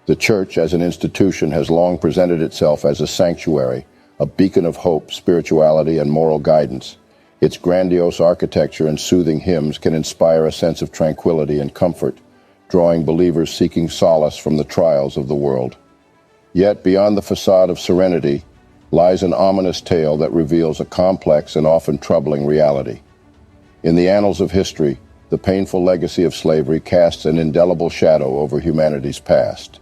The church as an institution has long presented itself as a sanctuary, a beacon of hope, spirituality, and moral guidance. Its grandiose architecture and soothing hymns can inspire a sense of tranquility and comfort, drawing believers seeking solace from the trials of the world. Yet, beyond the facade of serenity, lies an ominous tale that reveals a complex and often troubling reality. In the annals of history, the painful legacy of slavery casts an indelible shadow over humanity's past.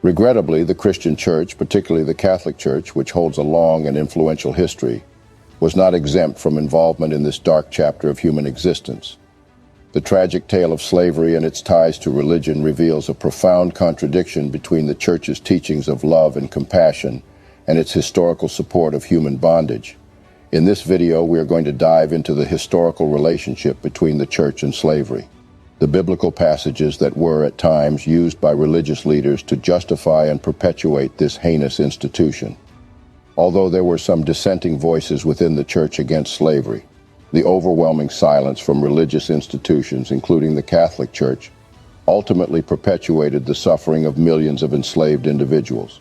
Regrettably, the Christian Church, particularly the Catholic Church, which holds a long and influential history, was not exempt from involvement in this dark chapter of human existence. The tragic tale of slavery and its ties to religion reveals a profound contradiction between the Church's teachings of love and compassion and its historical support of human bondage. In this video, we are going to dive into the historical relationship between the Church and slavery, the biblical passages that were at times used by religious leaders to justify and perpetuate this heinous institution. Although there were some dissenting voices within the Church against slavery, the overwhelming silence from religious institutions, including the Catholic Church, ultimately perpetuated the suffering of millions of enslaved individuals.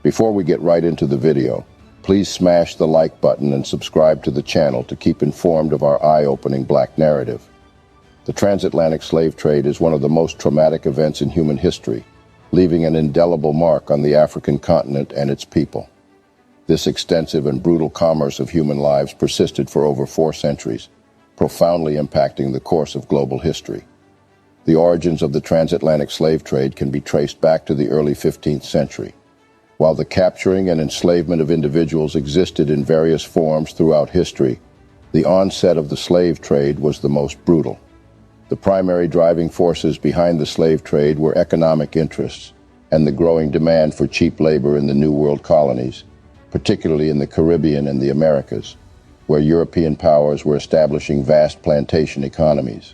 Before we get right into the video, please smash the like button and subscribe to the channel to keep informed of our eye-opening Black narrative. The transatlantic slave trade is one of the most traumatic events in human history, leaving an indelible mark on the African continent and its people. This extensive and brutal commerce of human lives persisted for over 4 centuries, profoundly impacting the course of global history. The origins of the transatlantic slave trade can be traced back to the early 15th century. While the capturing and enslavement of individuals existed in various forms throughout history, the onset of the slave trade was the most brutal. The primary driving forces behind the slave trade were economic interests and the growing demand for cheap labor in the New World colonies, particularly in the Caribbean and the Americas, where European powers were establishing vast plantation economies.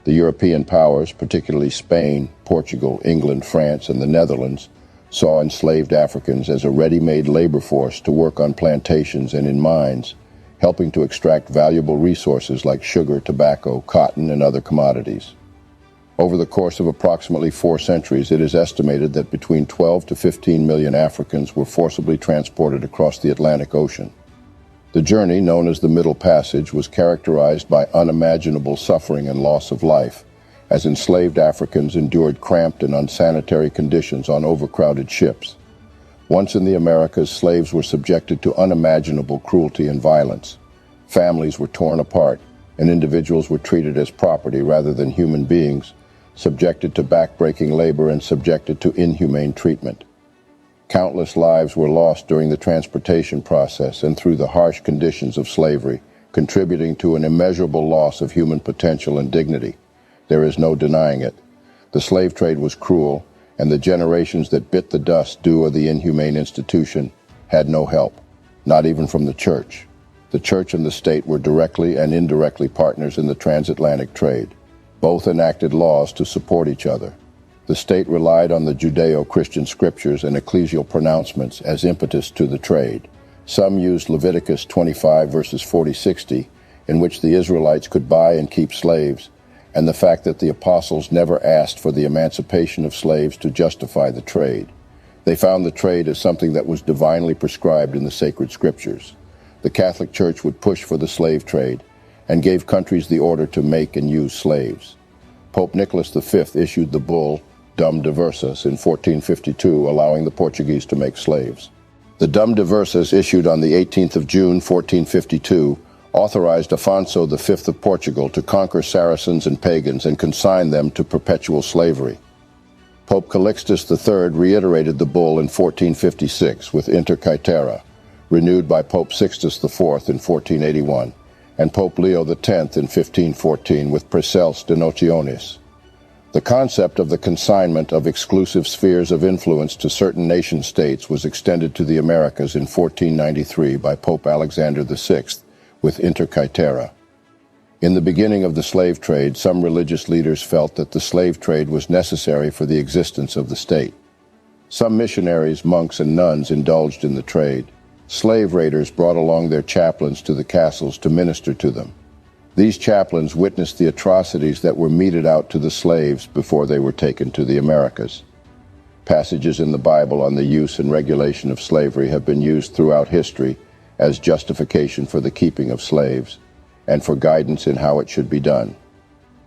The European powers, particularly Spain, Portugal, England, France, and the Netherlands, saw enslaved Africans as a ready-made labor force to work on plantations and in mines, helping to extract valuable resources like sugar, tobacco, cotton, and other commodities. Over the course of approximately 4 centuries, it is estimated that between 12 to 15 million Africans were forcibly transported across the Atlantic Ocean. The journey, known as the Middle Passage, was characterized by unimaginable suffering and loss of life, as enslaved Africans endured cramped and unsanitary conditions on overcrowded ships. Once in the Americas, slaves were subjected to unimaginable cruelty and violence. Families were torn apart, and individuals were treated as property rather than human beings, subjected to backbreaking labor and subjected to inhumane treatment. Countless lives were lost during the transportation process and through the harsh conditions of slavery, contributing to an immeasurable loss of human potential and dignity. There is no denying it. The slave trade was cruel, and the generations that bit the dust due of the inhumane institution had no help, not even from the Church. The Church and the state were directly and indirectly partners in the transatlantic trade. Both enacted laws to support each other. The state relied on the Judeo-Christian scriptures and ecclesial pronouncements as impetus to the trade. Some used Leviticus 25 verses 40-60, in which the Israelites could buy and keep slaves, and the fact that the apostles never asked for the emancipation of slaves to justify the trade. They found the trade as something that was divinely prescribed in the sacred scriptures. The Catholic Church would push for the slave trade and gave countries the order to make and use slaves. Pope Nicholas V issued the bull Dum Diversas in 1452, allowing the Portuguese to make slaves. The Dum Diversas, issued on the 18th of June 1452, authorized Afonso V of Portugal to conquer Saracens and pagans and consign them to perpetual slavery. Pope Calixtus III reiterated the bull in 1456 with Inter Caetera, renewed by Pope Sixtus IV in 1481, and Pope Leo X in 1514 with Praecels Denotionis. The concept of the consignment of exclusive spheres of influence to certain nation-states was extended to the Americas in 1493 by Pope Alexander VI with Inter Caetera. In the beginning of the slave trade, some religious leaders felt that the slave trade was necessary for the existence of the state. Some missionaries, monks, and nuns indulged in the trade. Slave raiders brought along their chaplains to the castles to minister to them. These chaplains witnessed the atrocities that were meted out to the slaves before they were taken to the Americas. Passages in the Bible on the use and regulation of slavery have been used throughout history as justification for the keeping of slaves and for guidance in how it should be done.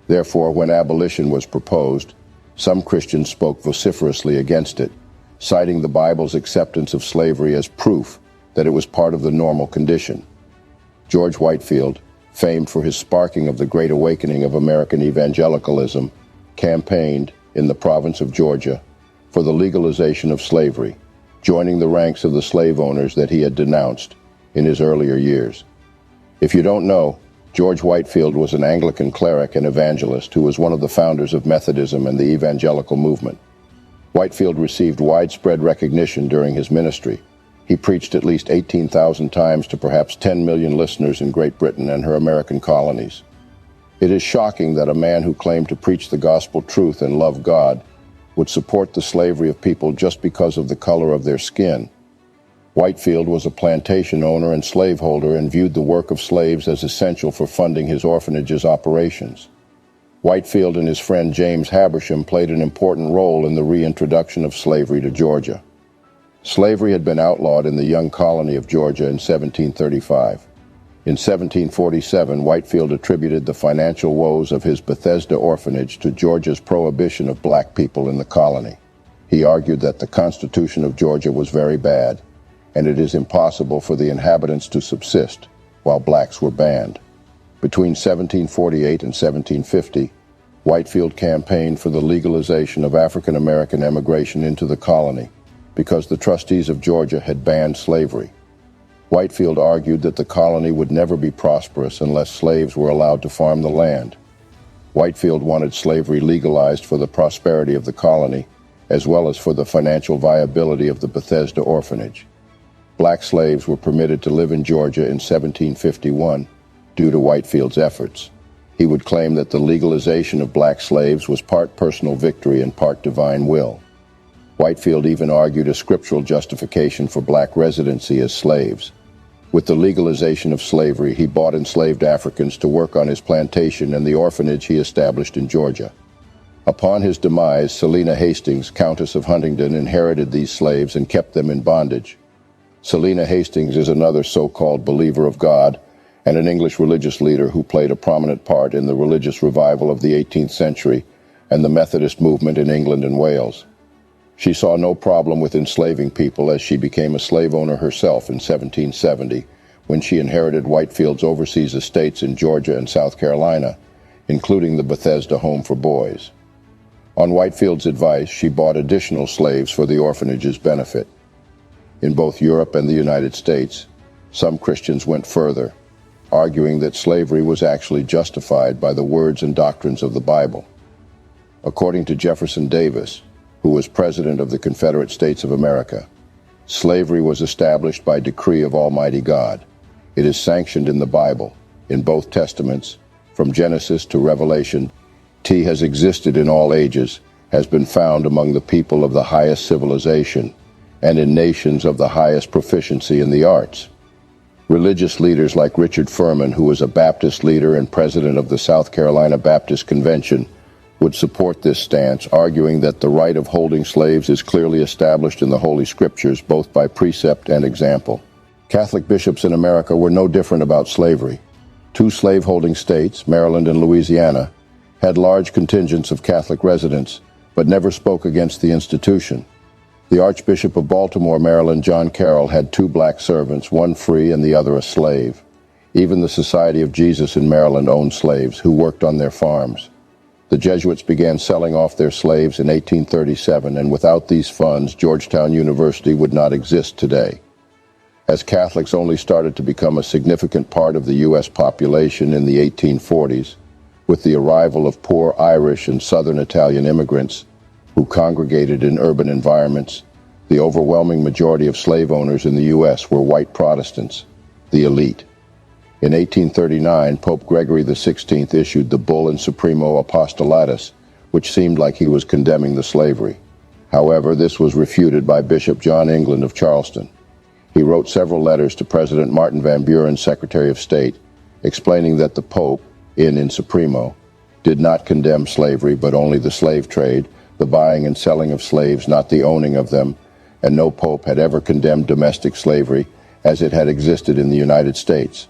Therefore, when abolition was proposed, some Christians spoke vociferously against it, citing the Bible's acceptance of slavery as proof that it was part of the normal condition. George Whitefield, famed for his sparking of the Great Awakening of American evangelicalism, campaigned in the province of Georgia for the legalization of slavery, joining the ranks of the slave owners that he had denounced in his earlier years. If you don't know, George Whitefield was an Anglican cleric and evangelist who was one of the founders of Methodism and the evangelical movement. Whitefield received widespread recognition during his ministry. He preached at least 18,000 times to perhaps 10 million listeners in Great Britain and her American colonies. It is shocking that a man who claimed to preach the gospel truth and love God would support the slavery of people just because of the color of their skin. Whitefield was a plantation owner and slaveholder and viewed the work of slaves as essential for funding his orphanage's operations. Whitefield and his friend James Habersham played an important role in the reintroduction of slavery to Georgia. Slavery had been outlawed in the young colony of Georgia in 1735. In 1747, Whitefield attributed the financial woes of his Bethesda orphanage to Georgia's prohibition of black people in the colony. He argued that the Constitution of Georgia was very bad, and it is impossible for the inhabitants to subsist while blacks were banned. Between 1748 and 1750, Whitefield campaigned for the legalization of African American emigration into the colony because the trustees of Georgia had banned slavery. Whitefield argued that the colony would never be prosperous unless slaves were allowed to farm the land. Whitefield wanted slavery legalized for the prosperity of the colony, as well as for the financial viability of the Bethesda orphanage. Black slaves were permitted to live in Georgia in 1751 due to Whitefield's efforts. He would claim that the legalization of black slaves was part personal victory and part divine will. Whitefield even argued a scriptural justification for black residency as slaves. With the legalization of slavery, he bought enslaved Africans to work on his plantation and the orphanage he established in Georgia. Upon his demise, Selina Hastings, Countess of Huntingdon, inherited these slaves and kept them in bondage. Selina Hastings is another so-called believer of God and an English religious leader who played a prominent part in the religious revival of the 18th century and the Methodist movement in England and Wales. She saw no problem with enslaving people as she became a slave owner herself in 1770 when she inherited Whitefield's overseas estates in Georgia and South Carolina, including the Bethesda Home for Boys. On Whitefield's advice, she bought additional slaves for the orphanage's benefit. In both Europe and the United States, some Christians went further, arguing that slavery was actually justified by the words and doctrines of the Bible. According to Jefferson Davis, who was President of the Confederate States of America, slavery was established by decree of Almighty God. It is sanctioned in the Bible, in both Testaments, from Genesis to Revelation. It has existed in all ages, has been found among the people of the highest civilization, and in nations of the highest proficiency in the arts. Religious leaders like Richard Furman, who was a Baptist leader and president of the South Carolina Baptist Convention, would support this stance, arguing that the right of holding slaves is clearly established in the Holy Scriptures, both by precept and example. Catholic bishops in America were no different about slavery. Two slave-holding states, Maryland and Louisiana, had large contingents of Catholic residents, but never spoke against the institution. The Archbishop of Baltimore, Maryland, John Carroll, had two black servants, one free and the other a slave. Even the Society of Jesus in Maryland owned slaves who worked on their farms. The Jesuits began selling off their slaves in 1837, and without these funds, Georgetown University would not exist today. As Catholics only started to become a significant part of the U.S. population in the 1840s, with the arrival of poor Irish and Southern Italian immigrants who congregated in urban environments, the overwhelming majority of slave owners in the U.S. were white Protestants, the elite. In 1839, Pope Gregory XVI issued the bull in Supremo Apostolatus, which seemed like he was condemning the slavery. However, this was refuted by Bishop John England of Charleston. He wrote several letters to President Martin Van Buren, Secretary of State, explaining that the Pope, in Supremo, did not condemn slavery but only the slave trade, the buying and selling of slaves, not the owning of them, and no pope had ever condemned domestic slavery as it had existed in the United States.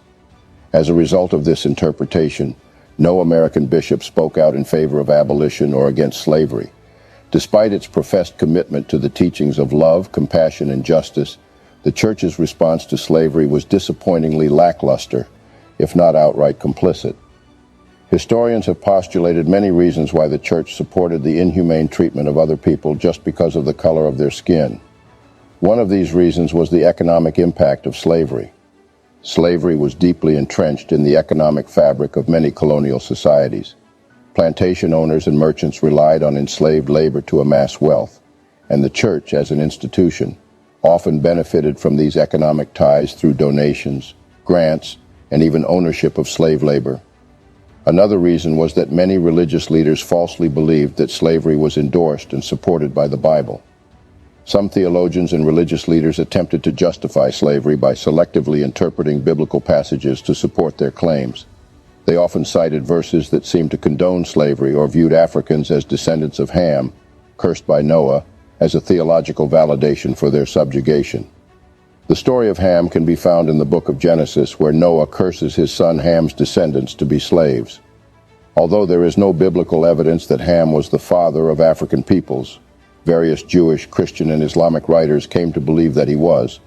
As a result of this interpretation, no American bishop spoke out in favor of abolition or against slavery. Despite its professed commitment to the teachings of love, compassion, and justice, the Church's response to slavery was disappointingly lackluster, if not outright complicit. Historians have postulated many reasons why the Church supported the inhumane treatment of other people just because of the color of their skin. One of these reasons was the economic impact of slavery. Slavery was deeply entrenched in the economic fabric of many colonial societies. Plantation owners and merchants relied on enslaved labor to amass wealth, and the Church, as an institution, often benefited from these economic ties through donations, grants, and even ownership of slave labor. Another reason was that many religious leaders falsely believed that slavery was endorsed and supported by the Bible. Some theologians and religious leaders attempted to justify slavery by selectively interpreting biblical passages to support their claims. They often cited verses that seemed to condone slavery or viewed Africans as descendants of Ham, cursed by Noah, as a theological validation for their subjugation. The story of Ham can be found in the book of Genesis, where Noah curses his son Ham's descendants to be slaves. Although there is no biblical evidence that Ham was the father of African peoples, various Jewish, Christian, and Islamic writers came to believe that he was,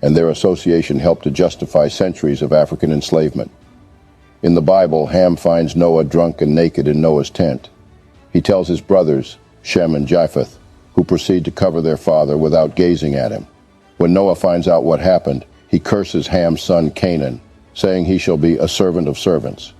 and their association helped to justify centuries of African enslavement. In the Bible, Ham finds Noah drunk and naked in Noah's tent. He tells his brothers, Shem and Japheth, who proceed to cover their father without gazing at him. When Noah finds out what happened, he curses Ham's son Canaan, saying he shall be a servant of servants.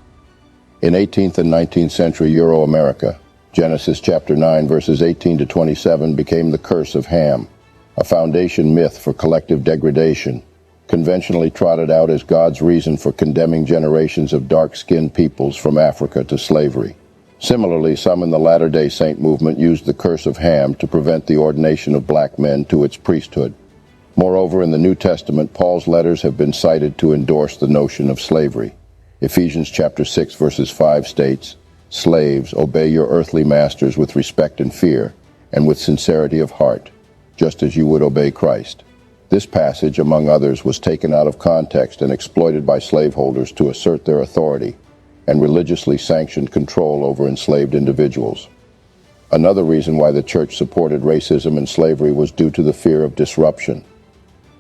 In 18th and 19th century Euro-America, Genesis chapter 9 verses 18 to 27 became the curse of Ham, a foundation myth for collective degradation, conventionally trotted out as God's reason for condemning generations of dark-skinned peoples from Africa to slavery. Similarly, some in the Latter-day Saint movement used the curse of Ham to prevent the ordination of black men to its priesthood. Moreover, in the New Testament, Paul's letters have been cited to endorse the notion of slavery. Ephesians chapter 6 verses 5 states, "Slaves, obey your earthly masters with respect and fear, and with sincerity of heart, just as you would obey Christ." This passage, among others, was taken out of context and exploited by slaveholders to assert their authority and religiously sanctioned control over enslaved individuals. Another reason why the Church supported racism and slavery was due to the fear of disruption.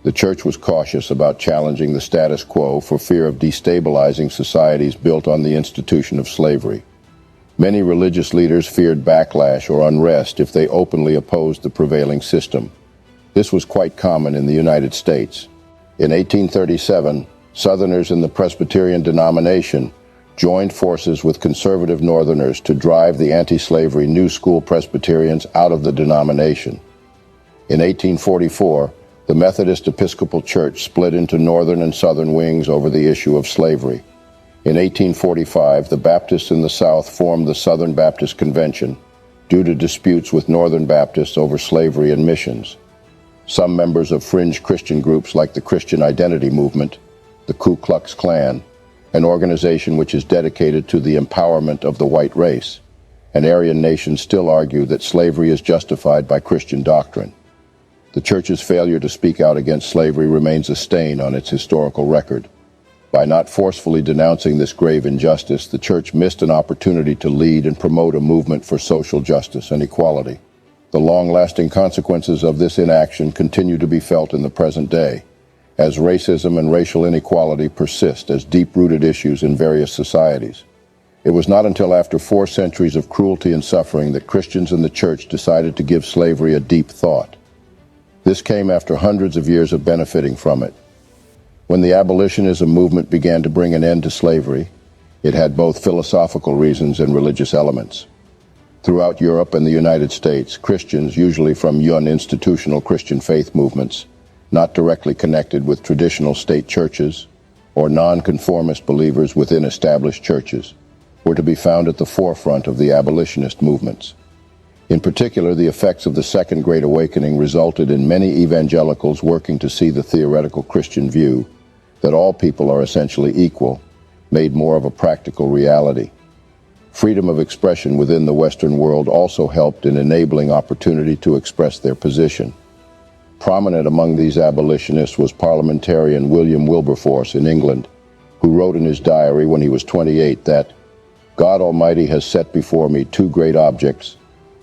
The Church was cautious about challenging the status quo for fear of destabilizing societies built on the institution of slavery. Many religious leaders feared backlash or unrest if they openly opposed the prevailing system. This was quite common in the United States. In 1837, Southerners in the Presbyterian denomination joined forces with conservative Northerners to drive the anti-slavery New School Presbyterians out of the denomination. In 1844, the Methodist Episcopal Church split into Northern and Southern wings over the issue of slavery. In 1845, the Baptists in the South formed the Southern Baptist Convention due to disputes with Northern Baptists over slavery and missions. Some members of fringe Christian groups like the Christian Identity Movement, the Ku Klux Klan, an organization which is dedicated to the empowerment of the white race, and Aryan nations still argue that slavery is justified by Christian doctrine. The Church's failure to speak out against slavery remains a stain on its historical record. By not forcefully denouncing this grave injustice, the Church missed an opportunity to lead and promote a movement for social justice and equality. The long-lasting consequences of this inaction continue to be felt in the present day, as racism and racial inequality persist as deep-rooted issues in various societies. It was not until after 4 centuries of cruelty and suffering that Christians in the Church decided to give slavery a deep thought. This came after hundreds of years of benefiting from it. When the abolitionism movement began to bring an end to slavery, it had both philosophical reasons and religious elements. Throughout Europe and the United States, Christians, usually from institutional Christian faith movements, not directly connected with traditional state churches, or nonconformist believers within established churches, were to be found at the forefront of the abolitionist movements. In particular, the effects of the Second Great Awakening resulted in many evangelicals working to see the theoretical Christian view that all people are essentially equal, made more of a practical reality. Freedom of expression within the Western world also helped in enabling opportunity to express their position. Prominent among these abolitionists was parliamentarian William Wilberforce in England, who wrote in his diary when he was 28 that, "God Almighty has set before me two great objects,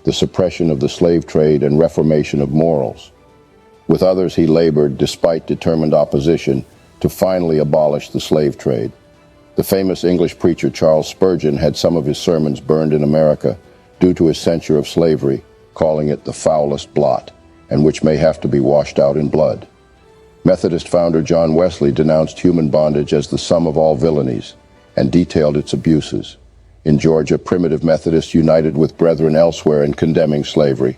the suppression of the slave trade and reformation of morals." With others, he labored, despite determined opposition, to finally abolish the slave trade. The famous English preacher Charles Spurgeon had some of his sermons burned in America due to his censure of slavery, calling it the foulest blot, and which may have to be washed out in blood. Methodist founder John Wesley denounced human bondage as the sum of all villainies and detailed its abuses. In Georgia, primitive Methodists united with brethren elsewhere in condemning slavery.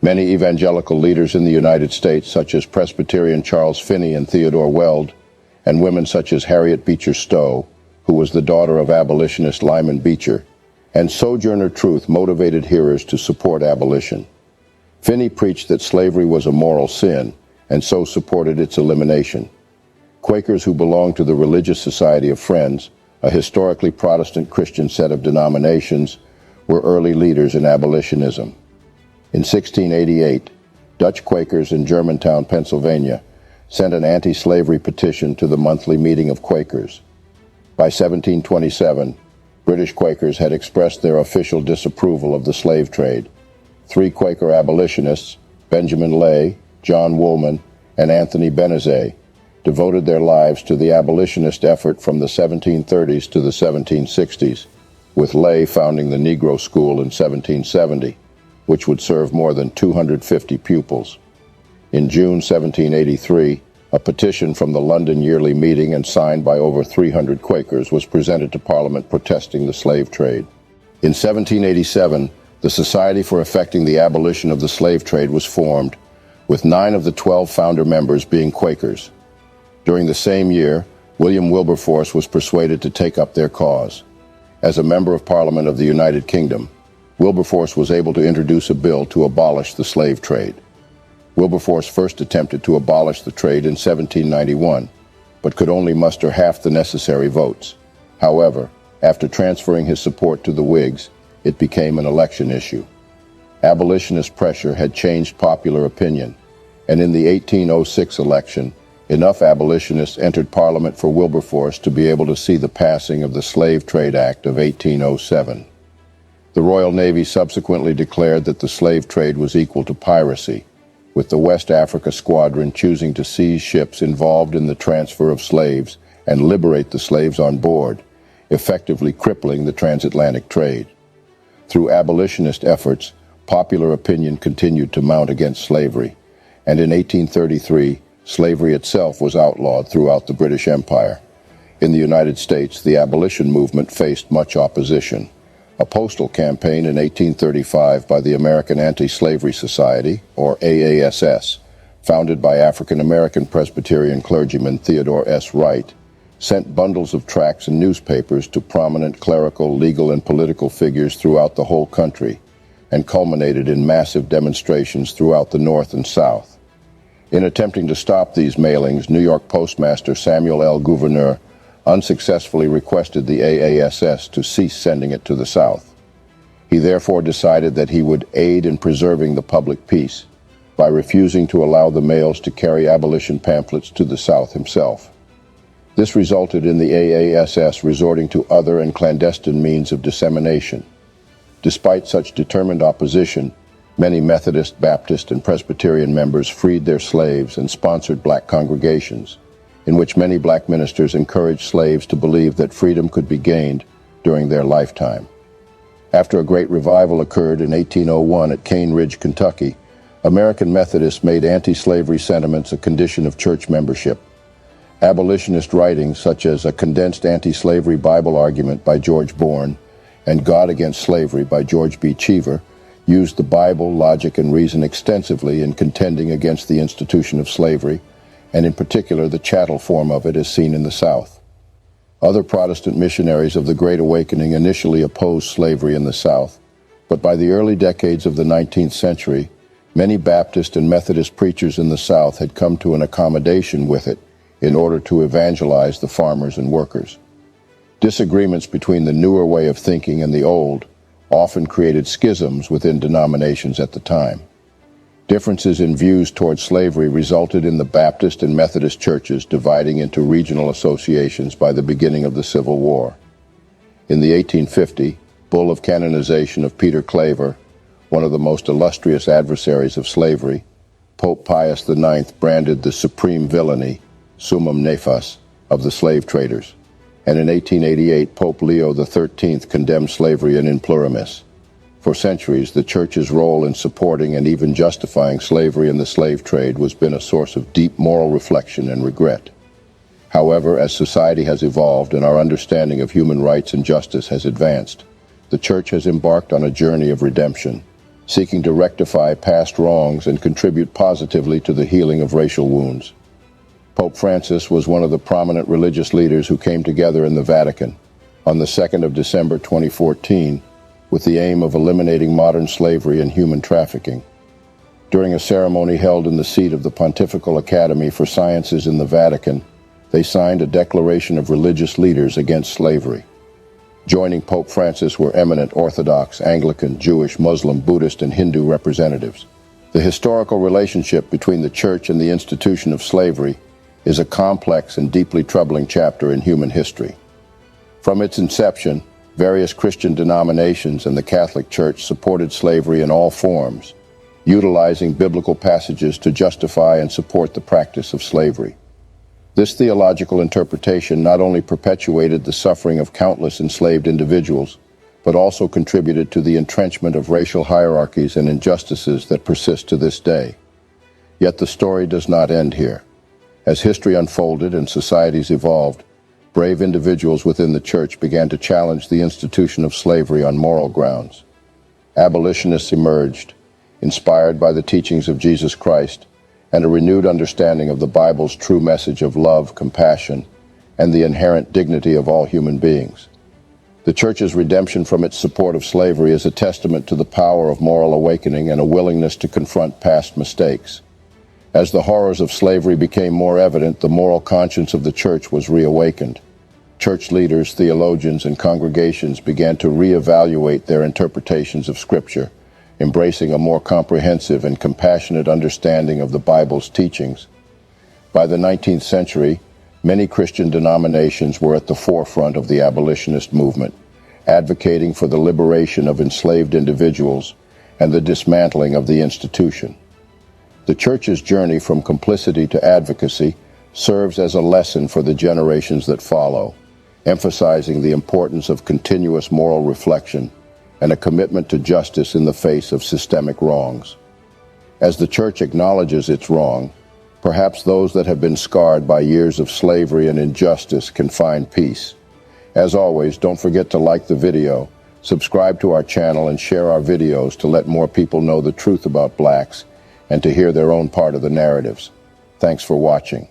Many evangelical leaders in the United States, such as Presbyterian Charles Finney and Theodore Weld, and women such as Harriet Beecher Stowe, who was the daughter of abolitionist Lyman Beecher, and Sojourner Truth motivated hearers to support abolition. Finney preached that slavery was a moral sin, and so supported its elimination. Quakers who belonged to the Religious Society of Friends, a historically Protestant Christian set of denominations, were early leaders in abolitionism. In 1688, Dutch Quakers in Germantown, Pennsylvania, sent an anti-slavery petition to the monthly meeting of Quakers. By 1727, British Quakers had expressed their official disapproval of the slave trade. Three Quaker abolitionists, Benjamin Lay, John Woolman, and Anthony Benezet, devoted their lives to the abolitionist effort from the 1730s to the 1760s, with Lay founding the Negro School in 1770, which would serve more than 250 pupils. In June 1783, a petition from the London Yearly Meeting and signed by over 300 Quakers was presented to Parliament protesting the slave trade. In 1787, the Society for Effecting the Abolition of the Slave Trade was formed, with 9 of the 12 founder members being Quakers. During the same year, William Wilberforce was persuaded to take up their cause. As a member of Parliament of the United Kingdom, Wilberforce was able to introduce a bill to abolish the slave trade. Wilberforce first attempted to abolish the trade in 1791, but could only muster half the necessary votes. However, after transferring his support to the Whigs, it became an election issue. Abolitionist pressure had changed popular opinion, and in the 1806 election, enough abolitionists entered Parliament for Wilberforce to be able to see the passing of the Slave Trade Act of 1807. The Royal Navy subsequently declared that the slave trade was equal to piracy, with the West Africa Squadron choosing to seize ships involved in the transfer of slaves and liberate the slaves on board, effectively crippling the transatlantic trade. Through abolitionist efforts, popular opinion continued to mount against slavery, and in 1833, slavery itself was outlawed throughout the British Empire. In the United States, the abolition movement faced much opposition. A postal campaign in 1835 by the American Anti-Slavery Society, or AASS, founded by African-American Presbyterian clergyman Theodore S. Wright, sent bundles of tracts and newspapers to prominent clerical, legal, and political figures throughout the whole country, and culminated in massive demonstrations throughout the North and South. In attempting to stop these mailings, New York Postmaster Samuel L. Gouverneur unsuccessfully requested the AASS to cease sending it to the South. He therefore decided that he would aid in preserving the public peace by refusing to allow the mails to carry abolition pamphlets to the South himself. This resulted in the AASS resorting to other and clandestine means of dissemination. Despite such determined opposition, many Methodist, Baptist, and Presbyterian members freed their slaves and sponsored black congregations, in which many black ministers encouraged slaves to believe that freedom could be gained during their lifetime. After a great revival occurred in 1801 at Cane Ridge, Kentucky, American Methodists made anti-slavery sentiments a condition of church membership. Abolitionist writings such as A Condensed Anti-Slavery Bible Argument by George Bourne and God Against Slavery by George B. Cheever used the Bible, logic, and reason extensively in contending against the institution of slavery, and in particular the chattel form of it as seen in the South. Other Protestant missionaries of the Great Awakening initially opposed slavery in the South, but by the early decades of the 19th century, many Baptist and Methodist preachers in the South had come to an accommodation with it in order to evangelize the farmers and workers. Disagreements between the newer way of thinking and the old often created schisms within denominations at the time. Differences in views toward slavery resulted in the Baptist and Methodist churches dividing into regional associations by the beginning of the Civil War. In the 1850 bull of canonization of Peter Claver, one of the most illustrious adversaries of slavery, Pope Pius IX branded the supreme villainy, summum nefas, of the slave traders. And in 1888, Pope Leo XIII condemned slavery in plurimis. For centuries, the Church's role in supporting and even justifying slavery and the slave trade has been a source of deep moral reflection and regret. However, as society has evolved and our understanding of human rights and justice has advanced, the Church has embarked on a journey of redemption, seeking to rectify past wrongs and contribute positively to the healing of racial wounds. Pope Francis was one of the prominent religious leaders who came together in the Vatican on the 2nd of December 2014 with the aim of eliminating modern slavery and human trafficking. During a ceremony held in the seat of the Pontifical Academy for Sciences in the Vatican, they signed a declaration of religious leaders against slavery. Joining Pope Francis were eminent Orthodox, Anglican, Jewish, Muslim, Buddhist, and Hindu representatives. The historical relationship between the Church and the institution of slavery is a complex and deeply troubling chapter in human history. From its inception, various Christian denominations and the Catholic Church supported slavery in all forms, utilizing biblical passages to justify and support the practice of slavery. This theological interpretation not only perpetuated the suffering of countless enslaved individuals, but also contributed to the entrenchment of racial hierarchies and injustices that persist to this day. Yet the story does not end here. As history unfolded and societies evolved, brave individuals within the Church began to challenge the institution of slavery on moral grounds. Abolitionists emerged, inspired by the teachings of Jesus Christ and a renewed understanding of the Bible's true message of love, compassion, and the inherent dignity of all human beings. The Church's redemption from its support of slavery is a testament to the power of moral awakening and a willingness to confront past mistakes. As the horrors of slavery became more evident, the moral conscience of the Church was reawakened. Church leaders, theologians, and congregations began to reevaluate their interpretations of Scripture, embracing a more comprehensive and compassionate understanding of the Bible's teachings. By the 19th century, many Christian denominations were at the forefront of the abolitionist movement, advocating for the liberation of enslaved individuals and the dismantling of the institution. The Church's journey from complicity to advocacy serves as a lesson for the generations that follow, emphasizing the importance of continuous moral reflection and a commitment to justice in the face of systemic wrongs. As the Church acknowledges its wrong, perhaps those that have been scarred by years of slavery and injustice can find peace. As always, don't forget to like the video, subscribe to our channel, and share our videos to let more people know the truth about blacks and to hear their own part of the narratives. Thanks for watching.